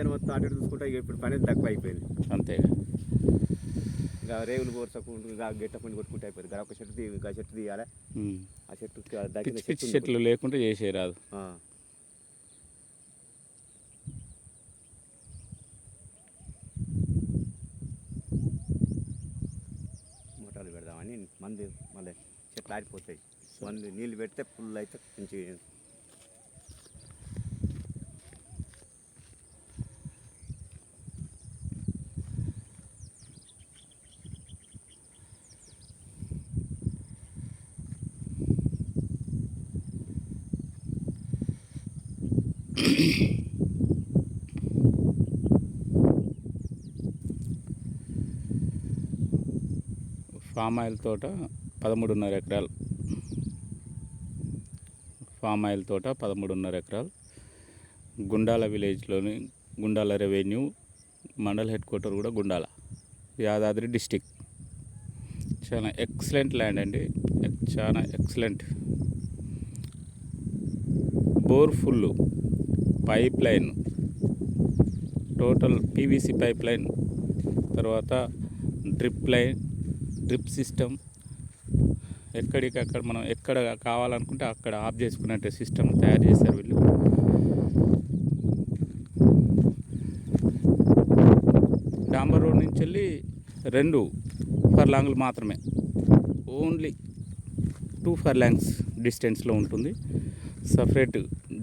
చేను మొత్తం అటు ఇటు చూసుకుంటా ఇక ఇప్పుడు పని తక్కువ అయిపోయింది. అంతేగా. ఇంకా రేవులు కోర్చకుంటూ గెట్ట పండి కొట్టుకుంటే అయిపోయింది. ఒక చెట్టు ఇంకా చెట్టు తీయాలి. ఆ చెట్టు దగ్గర పిచ్చి చెట్లు లేకుంటే చేసేరాదు. మోటార్లు పెడదామని మంది మళ్ళీ చెట్లు ఆడిపోతాయి. మంది నీళ్ళు పెడితే ఫుల్ అయితే కొంచెం ఫామ్ ఆయిల్ తోట 13.5 ఎకరాలు. ఫామ్ ఆయిల్ తోట 13.5 ఎకరాలు. గుండాల విలేజ్లోని Gundala revenue mandal head quarter కూడా గుండాల, యాదాద్రి డిస్టిక్. చాలా ఎక్సలెంట్ ల్యాండ్ అండి, చాలా excellent. Bore full, pipe line total PVC pipe line, తర్వాత డ్రిప్ సిస్టమ్. ఎక్కడికక్కడ మనం ఎక్కడ కావాలనుకుంటే అక్కడ ఆఫ్ చేసుకున్నట్టే సిస్టమ్ తయారు చేశారు వీళ్ళు. డాంబర్ రోడ్ నుంచి వెళ్ళి 2 ఫర్లాంగ్లు మాత్రమే, ఓన్లీ 2 ఫర్లాంగ్స్ డిస్టెన్స్లో ఉంటుంది. సపరేట్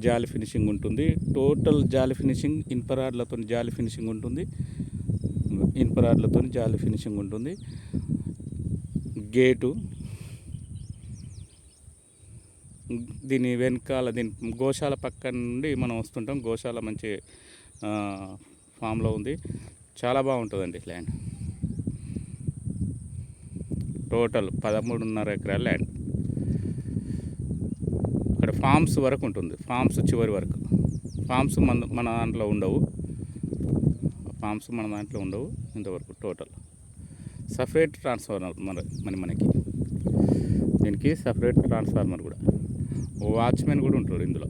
జాలి ఫినిషింగ్ ఉంటుంది. టోటల్ జాలి ఫినిషింగ్ ఇన్పరాడ్లతో జాలి ఫినిషింగ్ ఉంటుంది. గేటు దీని వెనకాల, దీని గోశాల పక్కన నుండి మనం వస్తుంటాం. గోశాల మంచి ఫామ్లో ఉంది. చాలా బాగుంటుందండి ల్యాండ్. టోటల్ 13.5 ఎకరాల ల్యాండ్. ఇక్కడ ఫామ్స్ వరకు ఉంటుంది, ఫామ్స్ చివరి వరకు. ఫామ్స్ మన దాంట్లో ఉండవు, ఇంతవరకు. టోటల్ సపరేట్ ట్రాన్స్ఫార్మర్ మనకి దీనికి సపరేట్ ట్రాన్స్ఫార్మర్ కూడా. వాచ్మెన్ కూడా ఉంటాడు ఇందులో.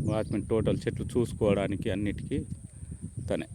వాచ్మెన్ టోటల్ చెట్లు చూసుకోవడానికి అన్నిటికీ తనే.